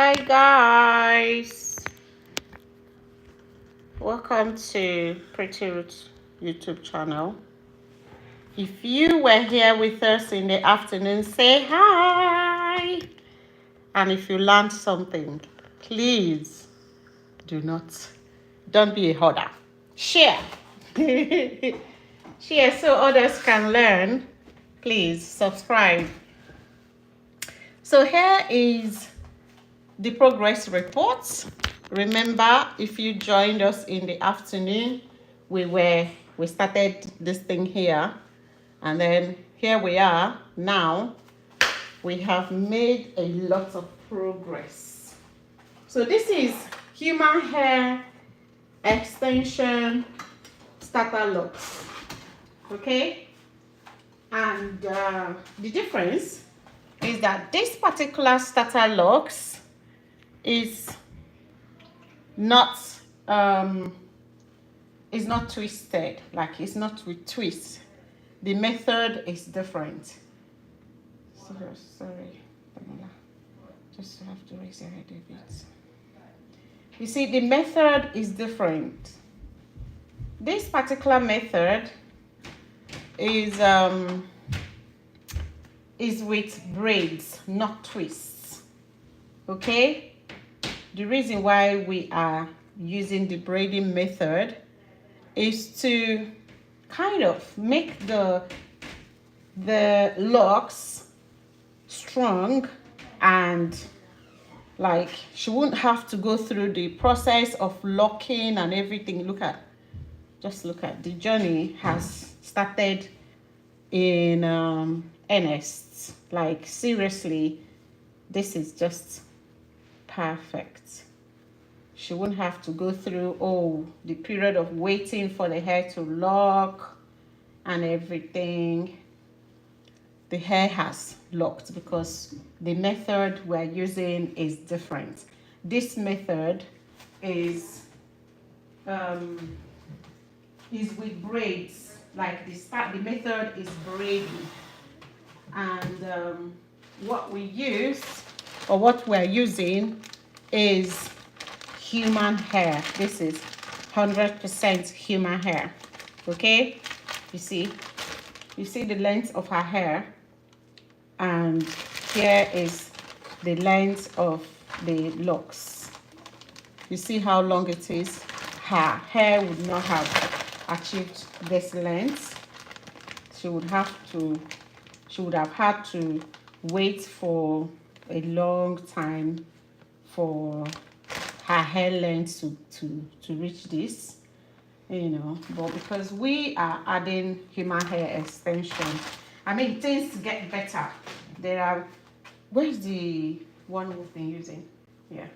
Hi guys, welcome to Pretty Roots YouTube channel. If you were here with us in the afternoon, say hi. And if you learned something, please don't be a hoarder. Share. Share so others can learn. Please subscribe. So here is the progress reports. Remember, if you joined us in the afternoon, we started this thing here, and then here we are now. We have made a lot of progress. So this is human hair extension starter locks, okay? And the difference is that this particular starter locks is not twisted, like it's not with twists. The method is different. Sorry, Pamela. Just have to raise your head a bit. You see, the method is different. This particular method is with braids, not twists. Okay? The reason why we are using the braiding method is to kind of make the locks strong, and like she wouldn't have to go through the process of locking and everything. Just look at the journey has started in earnest. Like seriously, this is just perfect. She won't have to go through the period of waiting for the hair to lock and everything. The hair has locked because the method we're using is different. This method is with braids. Like the method is braiding, and what we're using is human hair. This is 100% human hair. Okay, you see the length of her hair, and here is the length of the locks. You see how long it is. Her hair would not have achieved this length. She would have had to wait for a long time for her hair length to reach this, but because we are adding human hair extension, I mean, things get better. Where's the one we've been using? Yeah,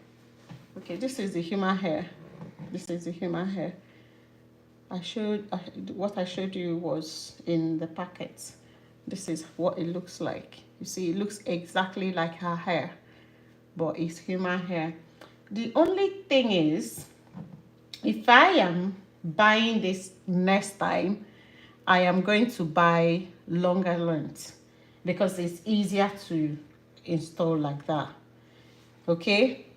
okay, this is the human hair. What I showed you was in the packet. This is what it looks like. You see, it looks exactly like her hair, but it's human hair. The only thing is, if I am buying this next time, I am going to buy longer length because it's easier to install like that. Okay,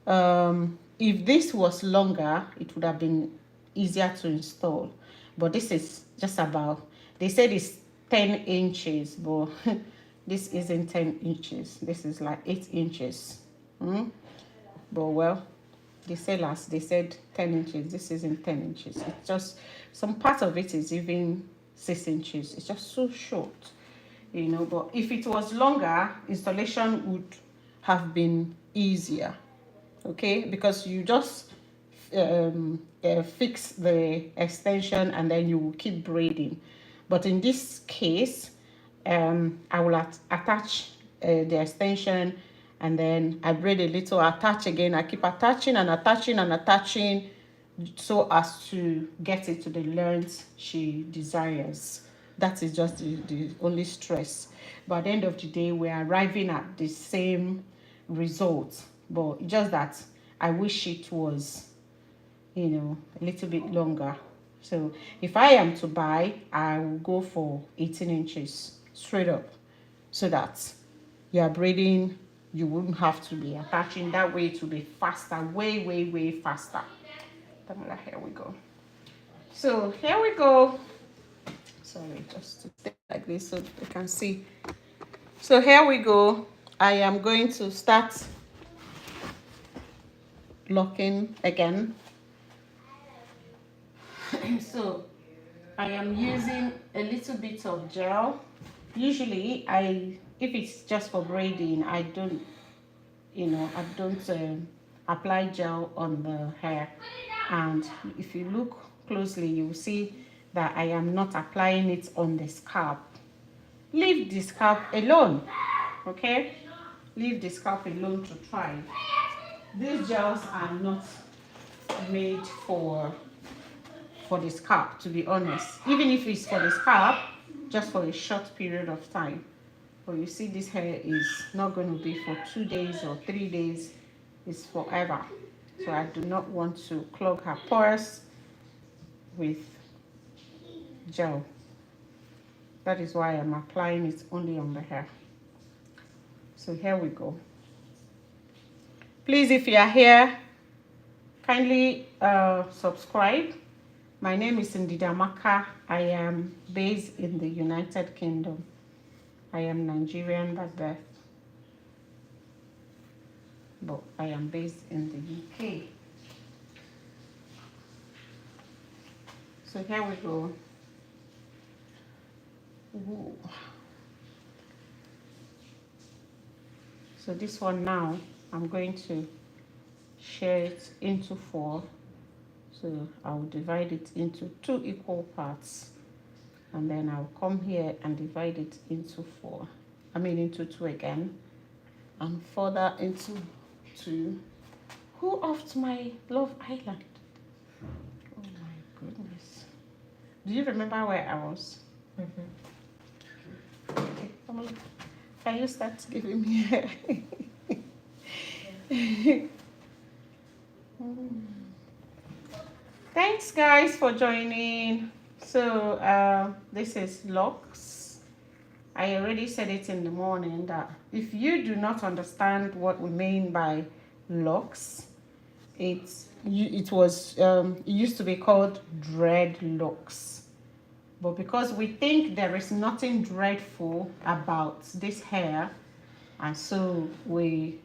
if this was longer, it would have been easier to install, but this is just about, they said it's 10 inches, but this isn't 10 inches. This is like 8 inches. But well, the sellers, they said 10 inches. This isn't 10 inches. It's just some part of it is even 6 inches. It's just so short, but if it was longer, installation would have been easier. Okay, because you just fix the extension and then you will keep braiding. But in this case, I will attach the extension, and then I braid a little, attach again. I keep attaching and attaching and attaching so as to get it to the length she desires. That is just the only stress. But at the end of the day, we're arriving at the same result, but just that I wish it was, a little bit longer. So if I am to buy, I will go for 18 inches straight up, so that you are braiding you wouldn't have to be attaching. That way to be faster, way faster. Here we go. So here we go. Sorry, just to stay like this so you can see. So here we go. I am going to start locking again. So I am using a little bit of gel. Usually if it's just for braiding, I don't apply gel on the hair. And if you look closely, you will see that I am not applying it on the scalp. Leave the scalp alone, okay? Leave the scalp alone to try. These gels are not made for the scalp, to be honest. Even if it's for the scalp, just for a short period of time. But you see, this hair is not going to be for 2 days or 3 days. It's forever. So I do not want to clog her pores with gel. That is why I'm applying it only on the hair. So here we go. Please, if you are here, kindly subscribe. My name is Ndidamaka. I am based in the United Kingdom. I am Nigerian by birth, but I am based in the UK. So here we go. Ooh. So this one now, I'm going to share it into 4. So I'll divide it into 2 equal parts. And then I'll come here and divide it into 4. Into 2 again. And further into 2. Who offed my Love Island? Oh my goodness. Do you remember where I was? Okay, come on. Can you start giving me hair? Thanks guys for joining. So this is locs. I already said it in the morning that if you do not understand what we mean by locs, it used to be called dreadlocks. But because we think there is nothing dreadful about this hair, and so the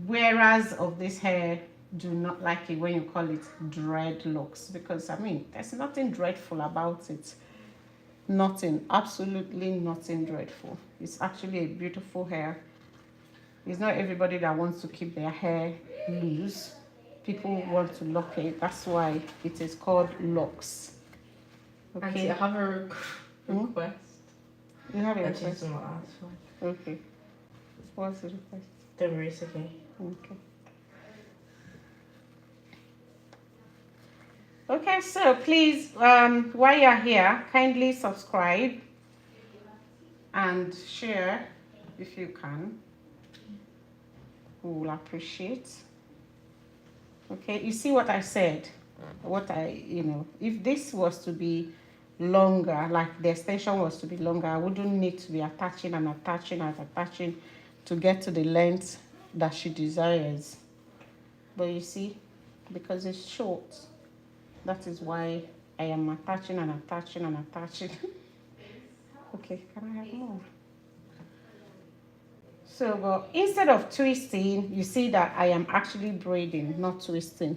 wearers of this hair do not like it when you call it dreadlocks, because there's nothing dreadful about it. Nothing, absolutely nothing dreadful. It's actually a beautiful hair. It's not everybody that wants to keep their hair loose. People want to lock it. That's why it is called locs. Okay. Auntie, I have a request. You have a request? Okay. Okay. What's the request? Don't worry, it's okay. Okay. Okay, so please, while you're here, kindly subscribe and share if you can. We will appreciate. Okay, you see what I said? If this was to be longer, like the extension was to be longer, I wouldn't need to be attaching and attaching and attaching to get to the length that she desires. But you see, because it's short, that is why I am attaching and attaching and attaching. Okay, can I have more? So, but instead of twisting, you see that I am actually braiding, not twisting.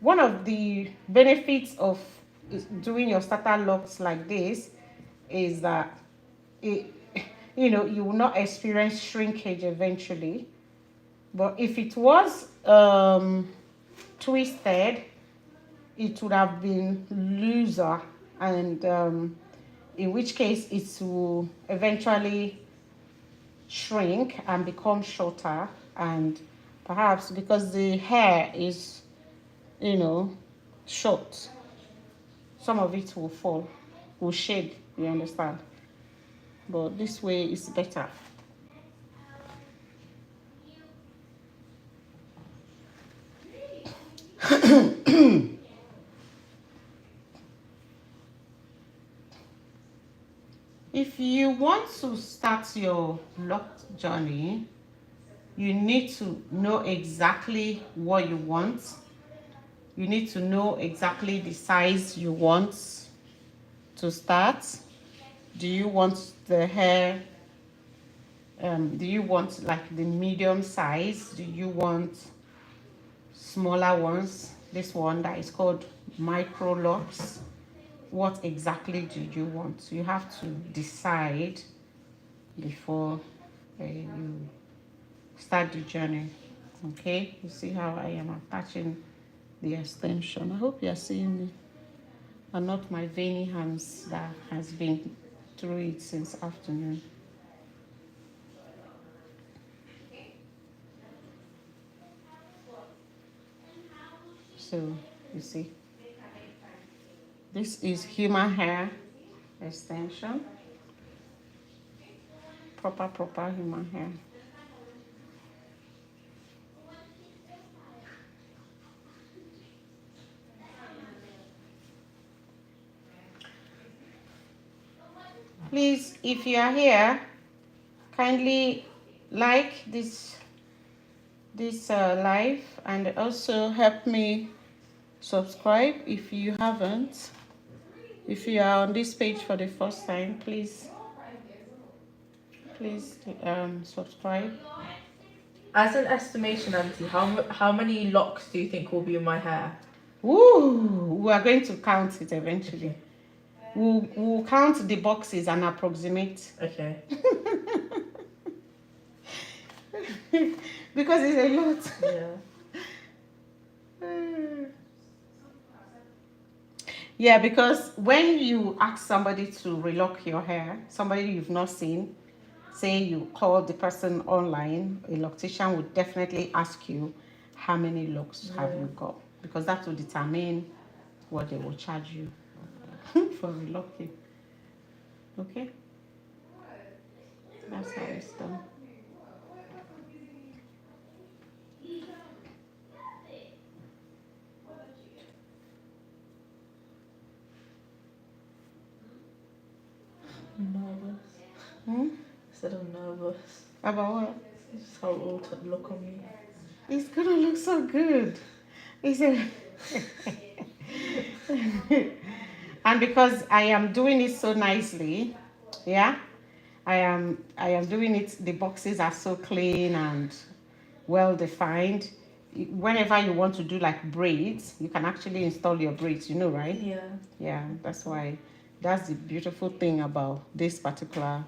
One of the benefits of doing your starter locks like this is that you will not experience shrinkage eventually. But if it was twisted, it would have been looser, and in which case it will eventually shrink and become shorter, and perhaps because the hair is short, some of it will shade, you understand? But this way is better. If you want to start your lock journey, you need to know exactly what you want. You need to know exactly the size you want to start. Do you want the hair, do you want like the medium size? Do you want smaller ones? This one that is called micro locks. What exactly do you want? You have to decide before you start the journey. Okay, you see how I am attaching the extension. I hope you are seeing me and not my veiny hands that has been through it since afternoon. So you see, this is human hair extension, proper human hair. Please, if you are here, kindly like this live and also help me subscribe if you haven't. If you are on this page for the first time, please subscribe. As an estimation, Auntie, how many locks do you think will be in my hair? Ooh, we are going to count it eventually. Okay. We'll count the boxes and approximate. Okay. Because it's a lot. Yeah. Yeah, because when you ask somebody to relock your hair, somebody you've not seen, say you call the person online, a loctician would definitely ask you how many locks have you got, because that will determine what they will charge you for relocking. Okay, that's how it's done. I'm nervous. I said I'm nervous. About what? Just how it will look on me. It's gonna look so good. And because I am doing it so nicely, yeah, I am doing it. The boxes are so clean and well defined. Whenever you want to do like braids, you can actually install your braids. You know, right? Yeah. Yeah, that's why. That's the beautiful thing about this particular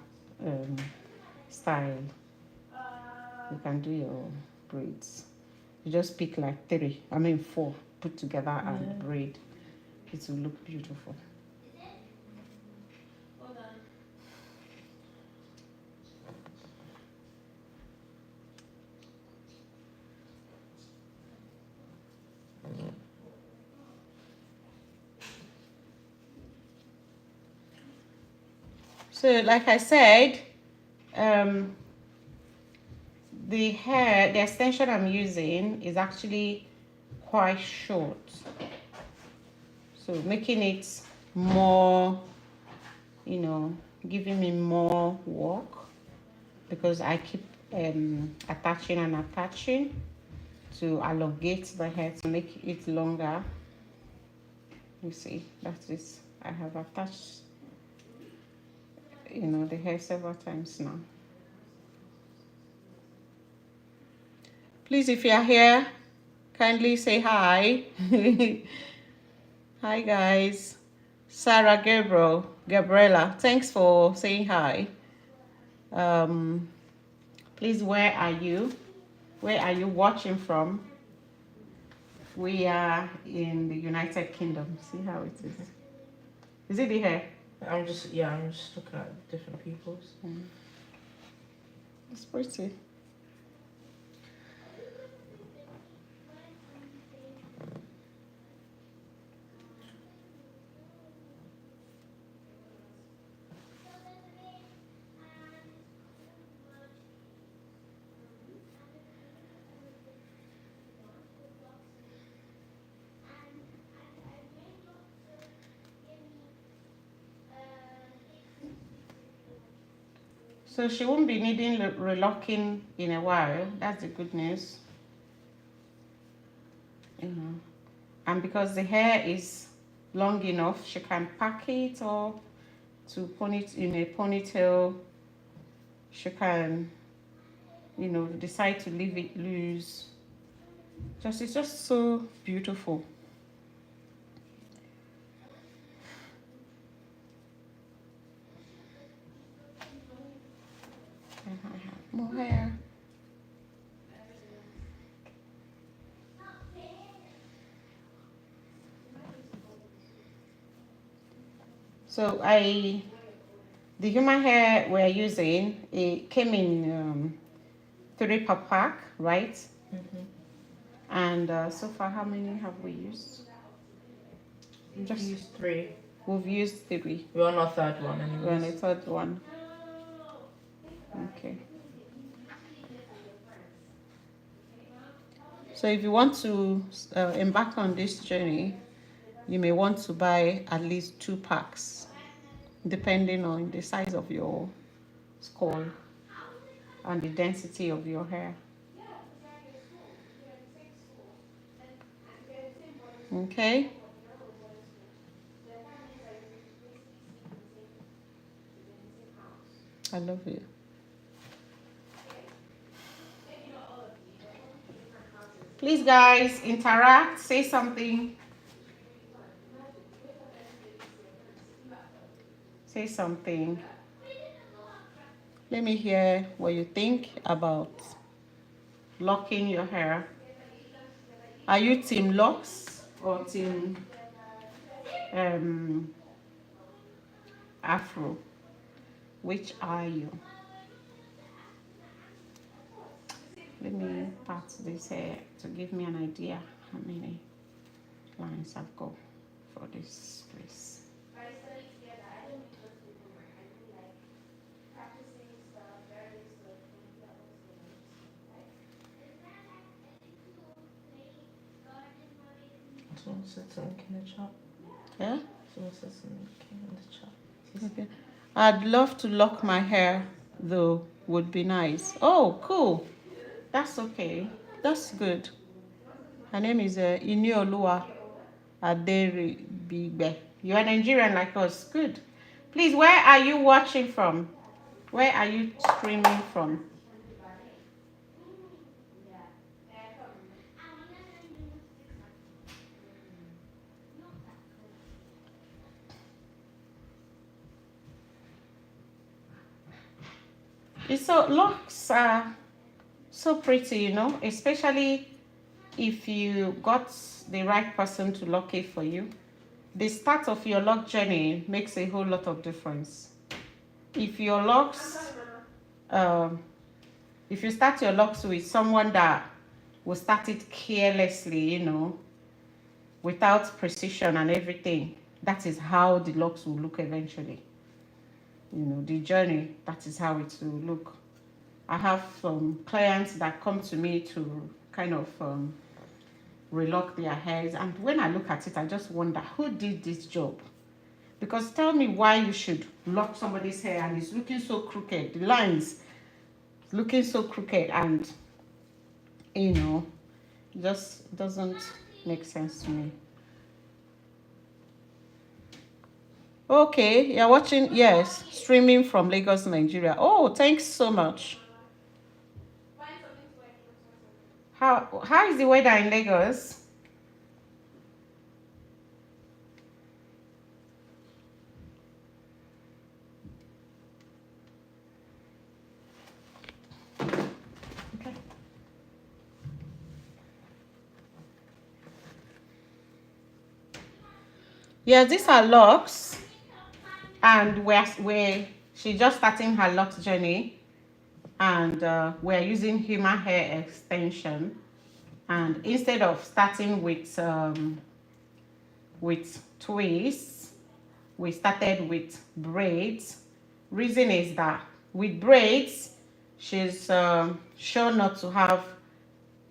style. You can do your braids. You just pick like 4, put together and braid. It will look beautiful. So, like I said, the extension I'm using is actually quite short. So, making it more, giving me more work because I keep attaching and attaching to elongate the hair to make it longer. You see, that is, I have attached the hair several times now. Please, if you are here, kindly say hi. Hi guys. Sarah Gabriela, thanks for saying hi. Please, where are you? Where are you watching from? We are in the United Kingdom. See how it is. Is it the hair? I'm just looking at different people's. It's pretty. So she won't be needing relocking in a while. That's the good news. You know. And because the hair is long enough, she can pack it or to pony it in a ponytail. She can, you know, decide to leave it loose. It's just so beautiful. And I have more hair. So the human hair we're using, it came in 3 per pack, right? And so far, how many have we used? We've used 3. We've used 3. We're on our 3rd one anyways. We're on the 3rd one. Okay. So if you want to embark on this journey, you may want to buy at least 2 packs, depending on the size of your skull and the density of your hair. Okay. I love it. Please, guys, interact, say something. Say something. Let me hear what you think about locking your hair. Are you team locks or team afro? Which are you? Let me part this hair to give me an idea how many lines I've got for this place. Someone said something in the chat. Yeah? Someone said something in the chat. Okay. I'd love to lock my hair, though, would be nice. Oh, cool. That's okay. That's good. Her name is Iniolua Aderi Bigbe. You are Nigerian like us. Good. Please, where are you watching from? Where are you streaming from? So locks are so pretty, you know, especially if you got the right person to lock it for you. The start of your lock journey makes a whole lot of difference. If your locks, if you start your locks with someone that will start it carelessly, you know, without precision and everything, that is how the locks will look eventually. You know, the journey, that is how it will look. I have some clients that come to me to kind of relock their hairs, and when I look at it, I just wonder who did this job. Because tell me why you should lock somebody's hair and it's looking so crooked, the lines looking so crooked, and you know, just doesn't make sense to me. Okay, you're watching, yes, streaming from Lagos, Nigeria. Oh, thanks so much. How is the weather in Lagos? Okay. Yeah, these are locks, and she's just starting her locks journey, and we're using human hair extension. And instead of starting with twists, we started with braids. Reason is that with braids, she's sure not to have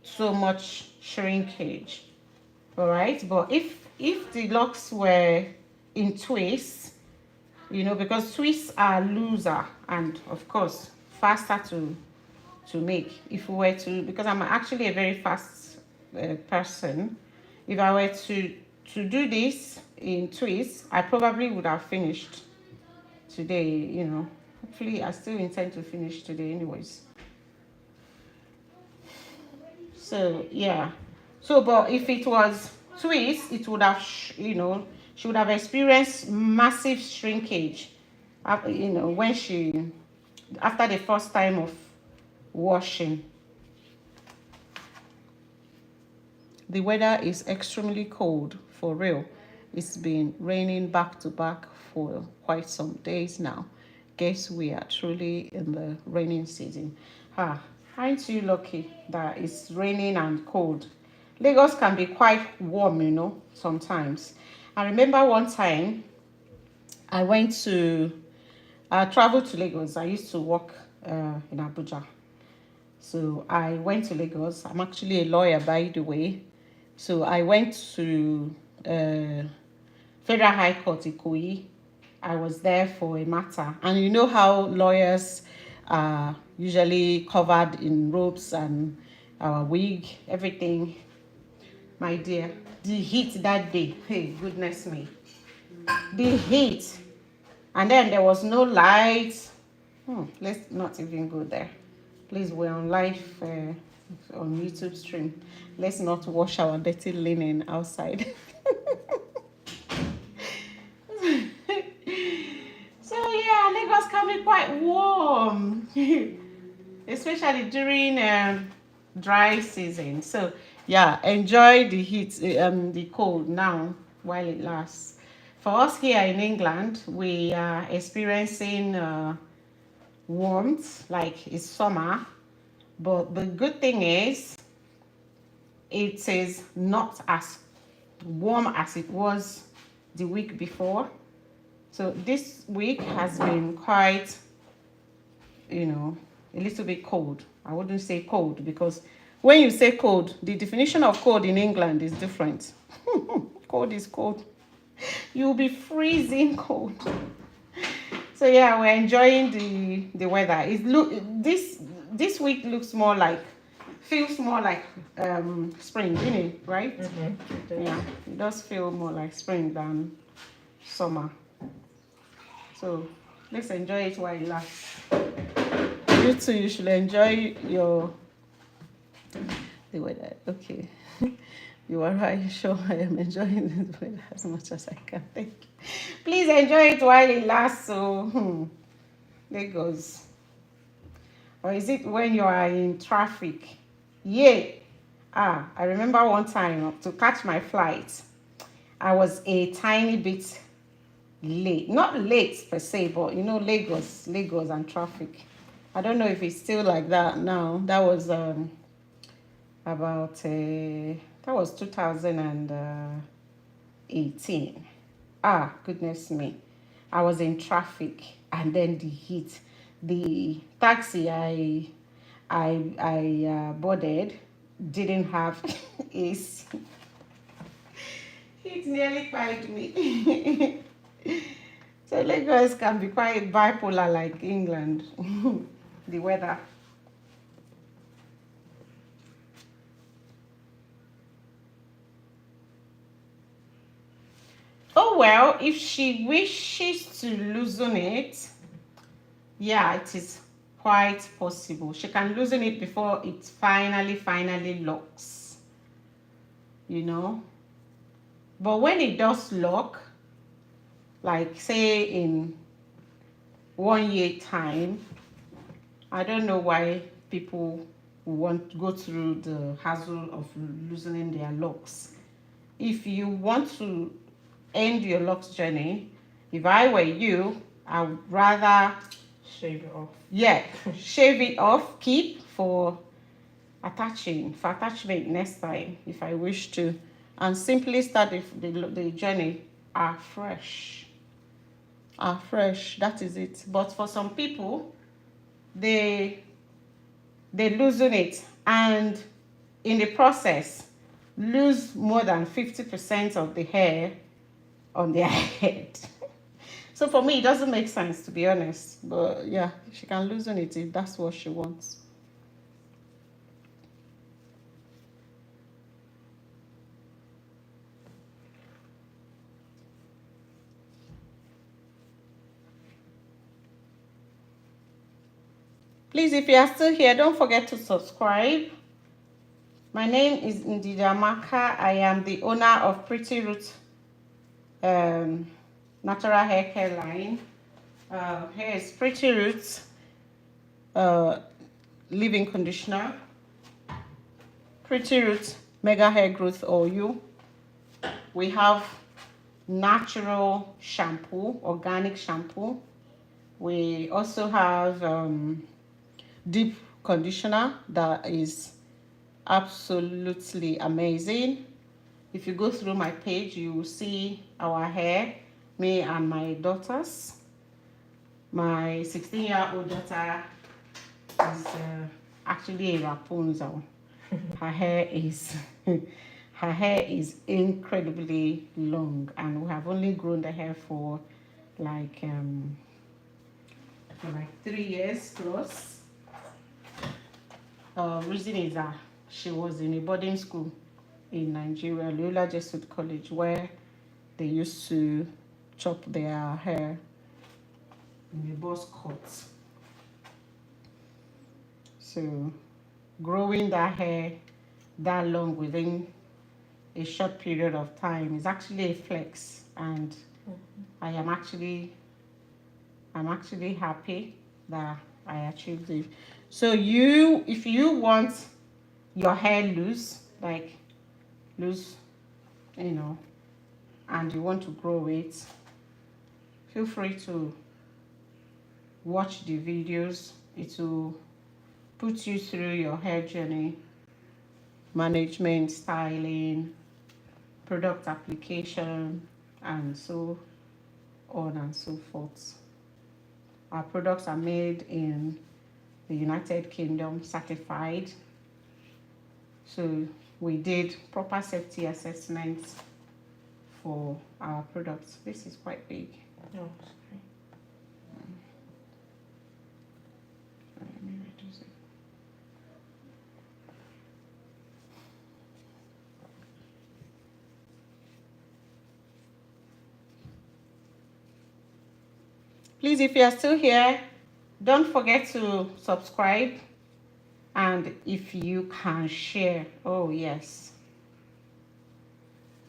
so much shrinkage. All right, but if the locks were in twists, you know, because twists are looser and of course faster to make. If we were to, because I'm actually a very fast person, if I were to do this in twists, I probably would have finished today, you know. Hopefully I still intend to finish today anyways. So yeah, so but if it was twist, it would have you know, she would have experienced massive shrinkage, you know, when she, after the first time of washing. The weather is extremely cold, for real. It's been raining back to back for quite some days now. Guess we are truly in the raining season. Ah, aren't you lucky that it's raining and cold? Lagos can be quite warm, you know, sometimes. I remember one time I went to, I traveled to Lagos. I used to work in Abuja. So I went to Lagos. I'm actually a lawyer, by the way. So I went to Federal High Court Ikoyi. I was there for a matter. And you know how lawyers are usually covered in robes and wig, everything. My dear, the heat that day, hey, goodness me. The heat. And then there was no light. Let's not even go there. Please, we're on live on YouTube stream. Let's not wash our dirty linen outside. So yeah, Lagos can be quite warm, especially during dry season. So yeah, enjoy the heat, the cold now while it lasts. For us here in England, we are experiencing warmth, like it's summer. But the good thing is, it is not as warm as it was the week before. So this week has been quite, you know, a little bit cold. I wouldn't say cold because when you say cold, the definition of cold in England is different. Cold is cold. You'll be freezing cold. So yeah, we're enjoying the weather. This week looks more like, feels more like spring, isn't it? Right? Mm-hmm. Yeah, it does feel more like spring than summer. So let's enjoy it while it lasts. You too, you should enjoy the weather. Okay. You are right. Sure, I am enjoying the weather as much as I can. Thank you. Please enjoy it while it lasts. So, Lagos. Or is it when you are in traffic? Yeah. I remember one time to catch my flight, I was a tiny bit late. Not late per se, but you know, Lagos and traffic. I don't know if it's still like that now. That was about that was 2018. Goodness me. I was in traffic and then the heat. The taxi I boarded didn't have AC. It nearly killed me. So Lagos can be quite bipolar like England. The weather. Oh well, if she wishes to loosen it, yeah, it is quite possible. She can loosen it before it finally locks. You know? But when it does lock, like say in 1 year time, I don't know why people want to go through the hassle of loosening their locks. If you want to end your locks journey, if I were you, I would rather shave it off. Yeah, shave it off, keep for attachment next time if I wish to, and simply start the journey afresh. That is it. But for some people, they loosen it and in the process lose more than 50% of the hair on their head. So for me, it doesn't make sense, to be honest. But yeah, she can loosen it if that's what she wants. Please, if you are still here, don't forget to subscribe. My name is Ndidamaka. I am the owner of Pretty Roots Natural Hair Care Line. Here is Pretty Roots Leave-In Conditioner, Pretty Roots Mega Hair Growth Oil. We have natural shampoo, organic shampoo. We also have deep conditioner that is absolutely amazing. If you go through my page, you will see our hair, me and my daughters. My 16-year-old daughter is actually a Rapunzel. Her hair is her hair is incredibly long, and we have only grown the hair for like 3 years plus. Reason is that she was in a boarding school in Nigeria, Loyola Jesuit College, where they used to chop their hair in a buzz cut. So growing that hair that long within a short period of time is actually a flex, and I'm actually happy that I achieved it. So if you want your hair loose, like loose, and you want to grow it, feel free to watch the videos. It will put you through your hair journey, management, styling, product application, and so on and so forth. Our products are made in the United Kingdom, certified. So we did proper safety assessments for our products. This is quite big. Oh, sorry. Let me reduce it. Please, if you are still here, don't forget to subscribe, and if you can share, oh yes,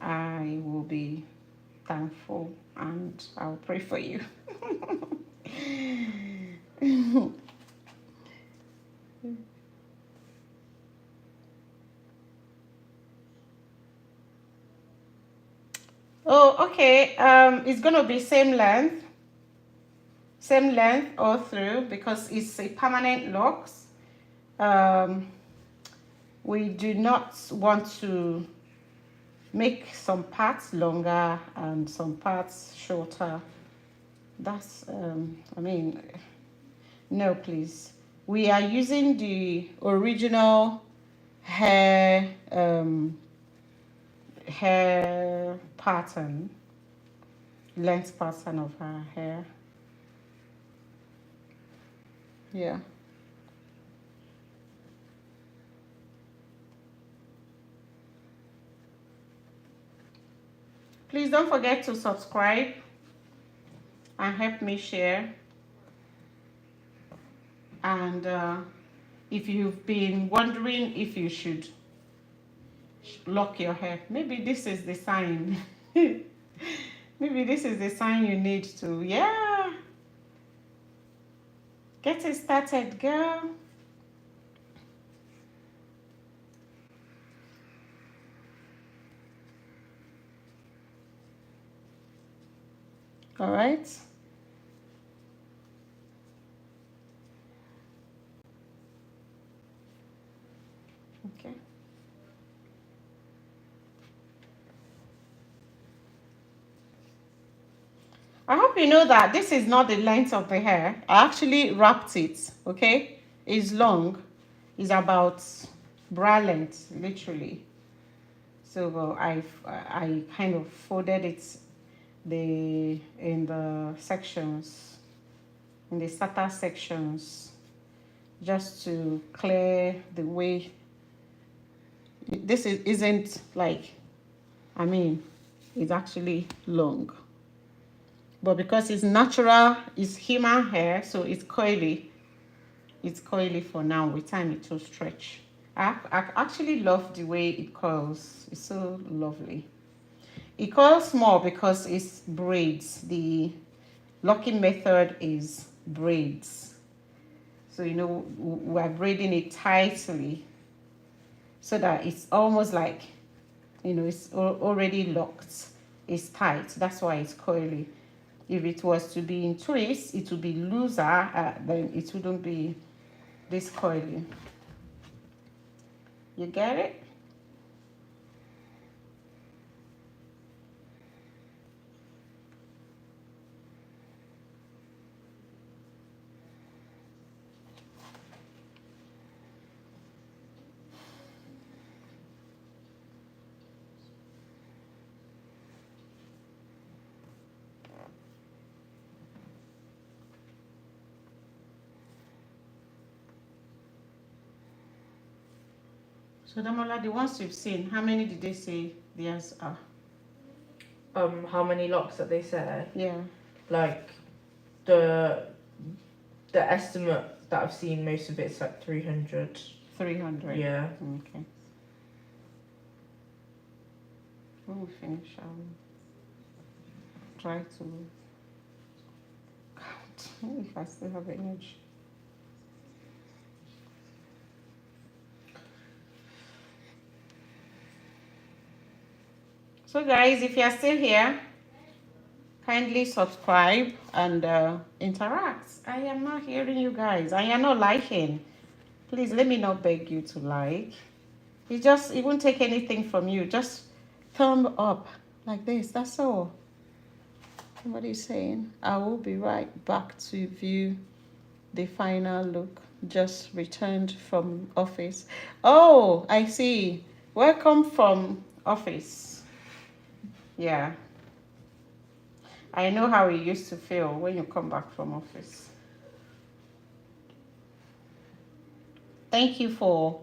I will be thankful and I'll pray for you. Oh, okay. It's gonna be same length all through because it's a permanent locks. We do not want to make some parts longer and some parts shorter. That's no, please. We are using the original hair pattern, length pattern of her hair. Yeah. Please don't forget to subscribe and help me share. And if you've been wondering if you should lock your hair, maybe this is the sign. Maybe this is the sign you need to, yeah. Get it started, girl. All right. Okay. I hope you know that this is not the length of the hair. I actually wrapped it, okay? It's long. It's about bra length, literally. So I kind of folded it in the sections, in the starter sections, just to clear the way. This isn't like, I mean, it's actually long, but because it's natural, it's human hair, so it's coily. It's coily for now. With time it will stretch. I actually love the way it curls. It's so lovely. It curls more because it's braids. The locking method is braids. So we're braiding it tightly so that it's almost like it's already locked. It's tight. That's why it's coily. If it was to be in twists, it would be looser. Then it wouldn't be this coily. You get it? So Damola, the ones you've seen, how many did they say theirs are? How many locks that they say? Yeah. Like the estimate that I've seen, most of it's like 300. 300. Yeah. Okay. When we finish, I'll try to count if I still have energy. So guys, if you are still here, kindly subscribe and interact. I am not hearing you guys and you're not liking. Please let me not beg you to like. It won't take anything from you. Just thumb up like this. That's all. Somebody's saying, I will be right back to view the final look. Just returned from office. Oh, I see. Welcome from office. Yeah. I know how it used to feel when you come back from office. Thank you for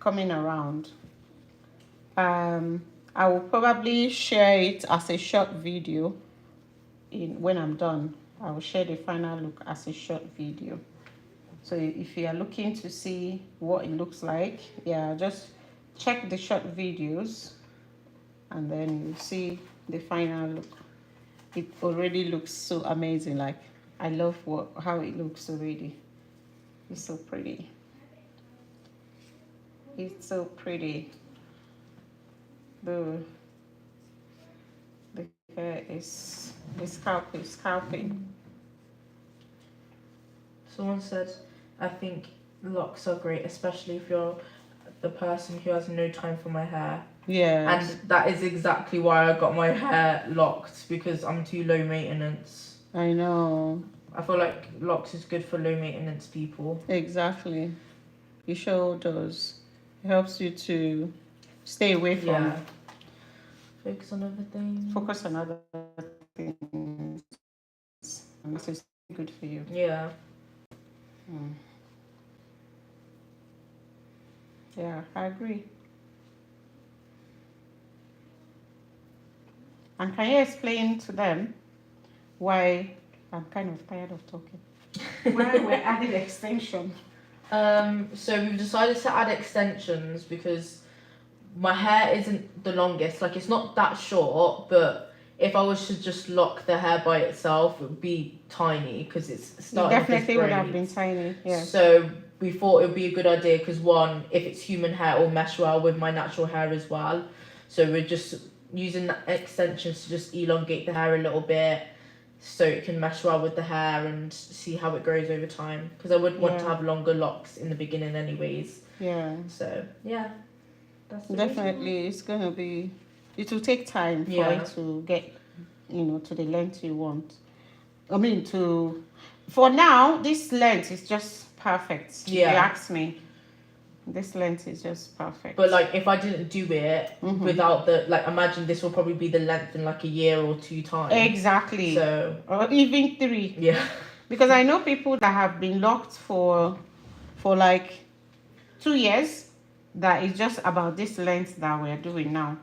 coming around. I will probably share it as a short video when I'm done. I will share the final look as a short video. So if you are looking to see what it looks like, yeah, just check the short videos and then you see the final look. It already looks so amazing. Like, I love how it looks already. It's so pretty. It's so pretty. The hair is scalping. Someone said, I think locks are great, especially if you're the person who has no time for my hair. Yeah. And that is exactly why I got my hair locked, because I'm too low maintenance. I know. I feel like locks is good for low maintenance people. Exactly. It sure does. It helps you to stay away from. Focus on other things. Focus on other things. And this is good for you. Yeah. Yeah, I agree. And can you explain to them why I'm kind of tired of talking? Why we're adding extension? So we've decided to add extensions because my hair isn't the longest. Like, it's not that short, but if I was to just lock the hair by itself, it would be tiny because it's starting. It definitely would have been tiny. Yeah. So we thought it would be a good idea because, one, if it's human hair, it will mesh well with my natural hair as well. So we're just using extensions to just elongate the hair a little bit so it can mesh well with the hair and see how it grows over time, because I would want to have longer locks in the beginning anyways. Yeah. So yeah, that's definitely it's gonna be. It will take time for it to get, to the length you want. I mean, for now, this length is just perfect. If you ask me. This length is just perfect. But like, if I didn't do it Mm-hmm. without the, like, imagine this will probably be the length in like a year or 2 times. Exactly. So, or even 3. yeah. Because I know people that have been locked for like 2 years, that is just about this length that we're doing now.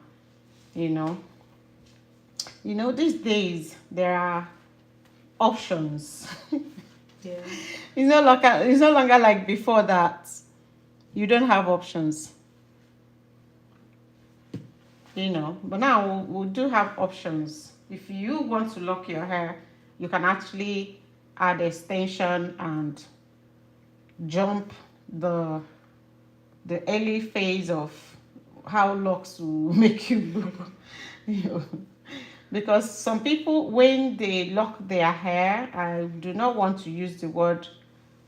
You know, these days there are options. Yeah. It's no longer like before that you don't have options. But now we do have options. If you want to lock your hair, you can actually add extension and jump the early phase of how locks will make you look. you know because some people, when they lock their hair, I do not want to use the word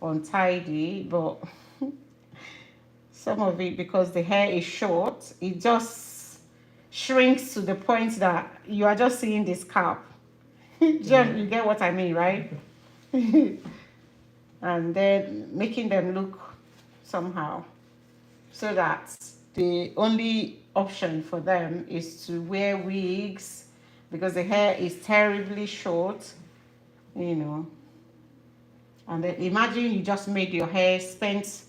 untidy, but some of it, because the hair is short, it just shrinks to the point that you are just seeing the scalp. John, you get what I mean, right? And then making them look somehow, so that the only option for them is to wear wigs, because the hair is terribly short, you know. And then imagine you just made your hair, spent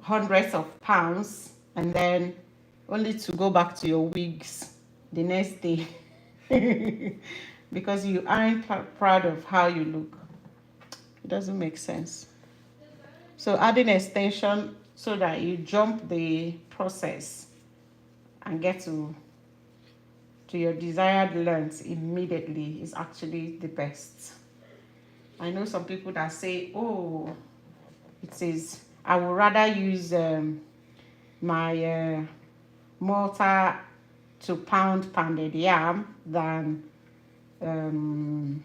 hundreds of pounds, and then only to go back to your wigs the next day because you aren't proud of how you look. It doesn't make sense. So adding extension so that you jump the process and get to your desired length immediately is actually the best. I know some people that say, oh, it is, I would rather use my mortar to pounded yam than blend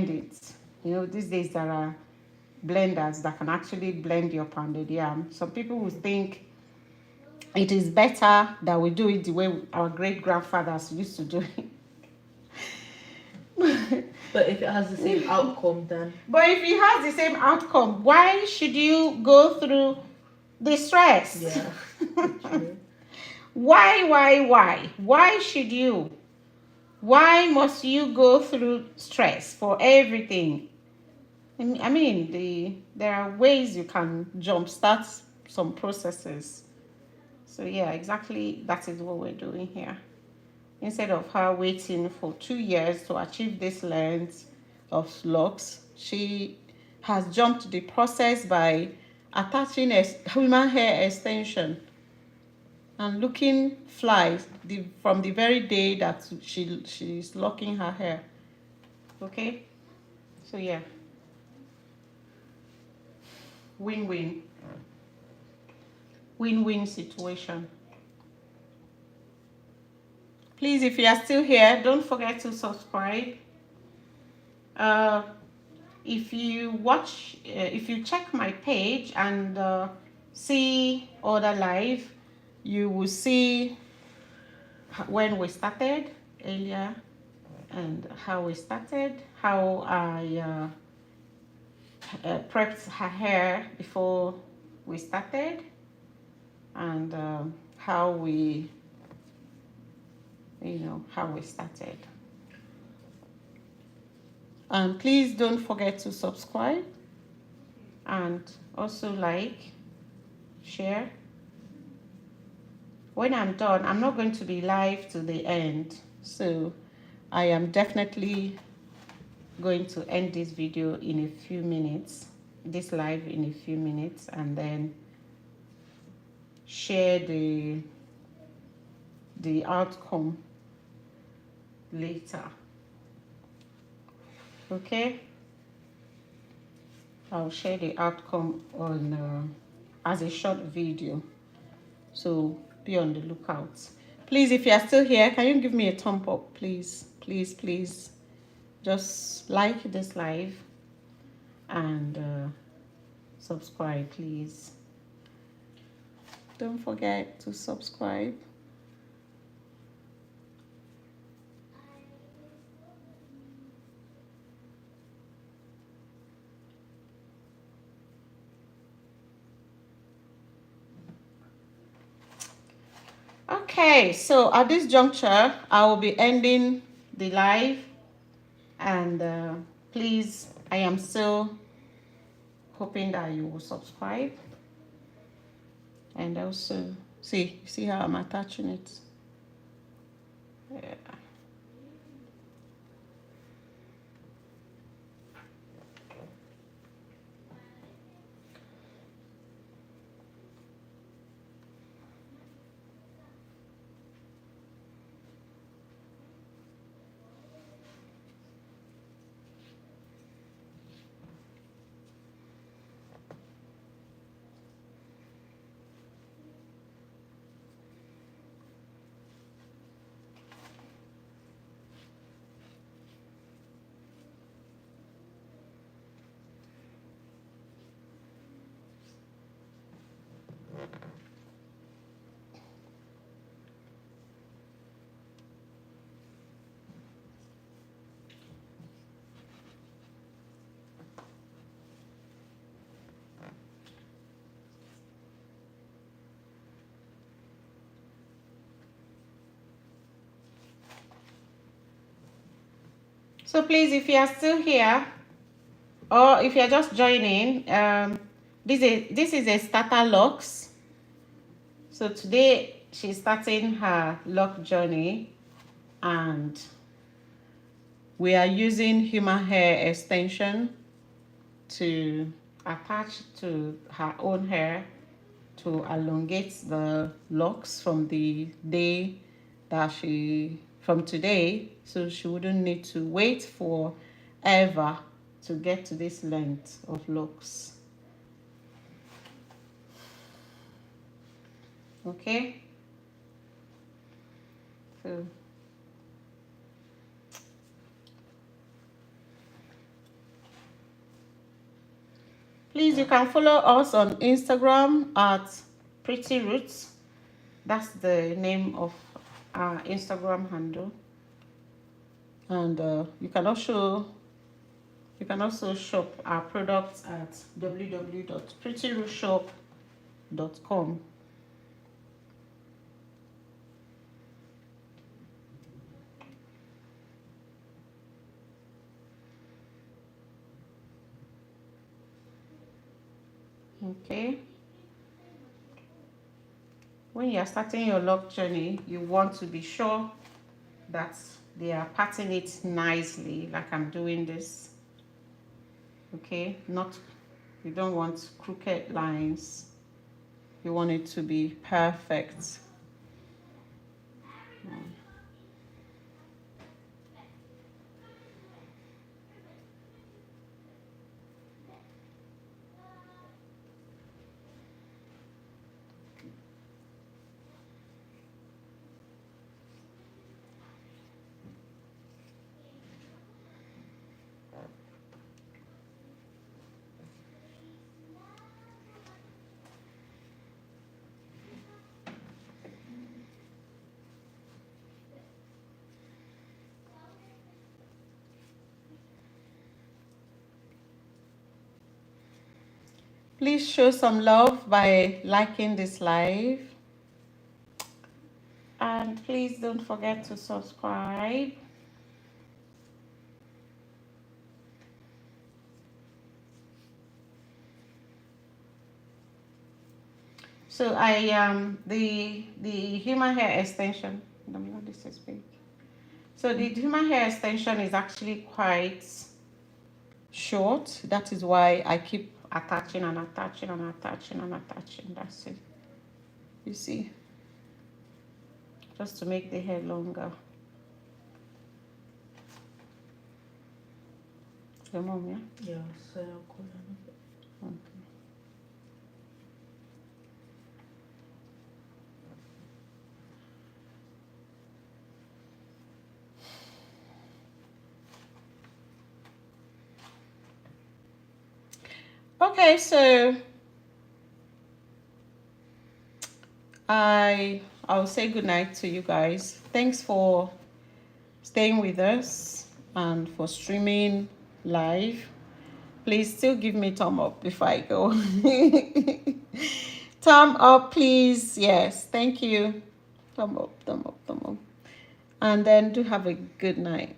it. These days there are blenders that can actually blend your pounded yam. Some people will think it is better that we do it the way our great grandfathers used to do it. But if it has the same outcome, then. But if it has the same outcome, why should you go through the stress? Yeah. True. Why should you? Why must you go through stress for everything? I mean, there are ways you can jumpstart some processes. So yeah, exactly, that is what we're doing here. Instead of her waiting for 2 years to achieve this length of locks, she has jumped the process by attaching a human hair extension and looking fly from the very day that she's locking her hair. Okay, so yeah, win-win situation. Please, if you are still here, don't forget to subscribe. If you check my page and see other live, you will see when we started earlier and how we started, how I prepped her hair before we started, and how we started. And please don't forget to subscribe and also like, share. When I'm done, I'm not going to be live to the end, so I am definitely going to end this video in a few minutes, this live in a few minutes, and then share the outcome later. Okay, I'll share the outcome on as a short video, so be on the lookout. Please, if you are still here, can you give me a thumb up, please? Please just like this live and subscribe, please. Don't forget to subscribe. Okay, so at this juncture, I will be ending the live, and please, I am still hoping that you will subscribe, and also see how I'm attaching it. Yeah. So please, if you are still here, or if you're just joining, this is a starter locks. So today she's starting her lock journey, and we are using human hair extension to attach to her own hair to elongate the locks from the day that from today, so she wouldn't need to wait for ever to get to this length of locks. Okay, so please, you can follow us on Instagram at Pretty Roots. That's the name of our Instagram handle. And you can also shop our products at www.prettyrootshop.com. Okay. When you are starting your lock journey, you want to be sure that they are parting it nicely, like I'm doing this. Okay, you don't want crooked lines. You want it to be perfect. Please show some love by liking this live. And please don't forget to subscribe. So the human hair extension. Let me know this is big. So the human hair extension is actually quite short. That is why I keep attaching and attaching and attaching and attaching. That's it. You see, just to make the hair longer. Your mom, yeah? Yeah, so I'll call her. Okay, so I'll say good night to you guys. Thanks for staying with us and for streaming live. Please still give me thumb up before I go. Thumb up, please. Yes, thank you. Thumb up, thumb up, thumb up. And then do have a good night.